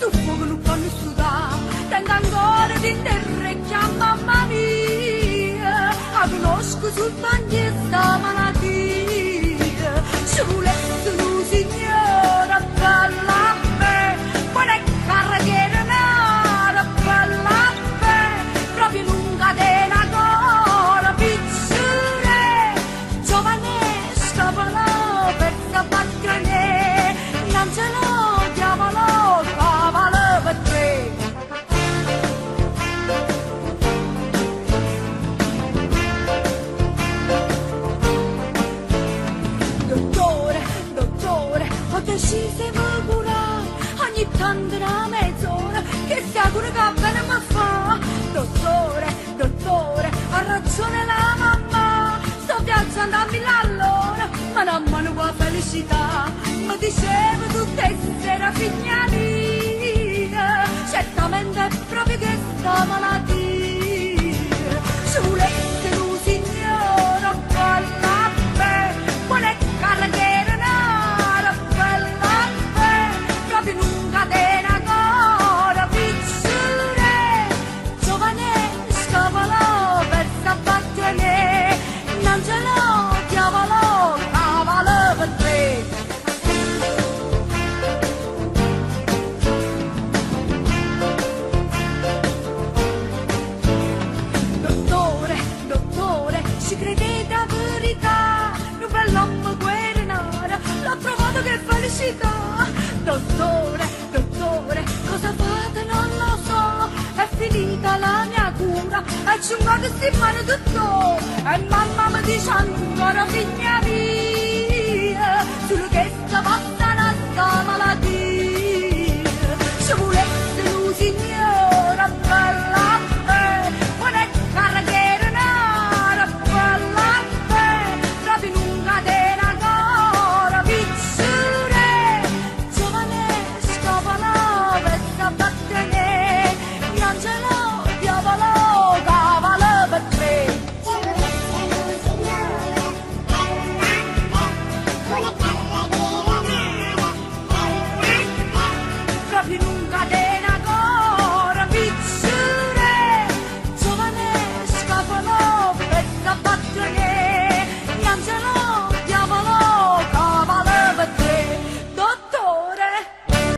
sto fuoco non fa nessuno, tengo ancora di terrecchia mamma mia, la conosco sul bagno sta malattia, ci volesse un signore bella a me, buona carriera nera bella a me, proprio lunga della gola pizzure, giovane scapolo per sabaccane, non ce l'ho diavolo, cavolo per tre. Dottore, dottore, ho deciso di curare, ogni tanto una mezz'ora, che sia cura che bene mi fa. Dottore, dottore, ha ragione la mamma, sto viaggiando a Milano, ma non me ne vuoi felicità, mi diceva tutte sera figlia mia, certamente è proprio questa malattia, ci volesse un signore bella a me, buona carriera nera bella a me, proprio lunga della gola pizzure, giovane scapolo per sabaccane, non ce l'ho diavolo, cavolo per tre. Dottore, dottore, ci credete a verità? Un bell'uomo guerrinare, l'ho trovato che felicità. Dottore, dottore, cosa fate non lo so, è finita la mia cura, è 50 settimane dottore, e mamma mi dice ancora figlia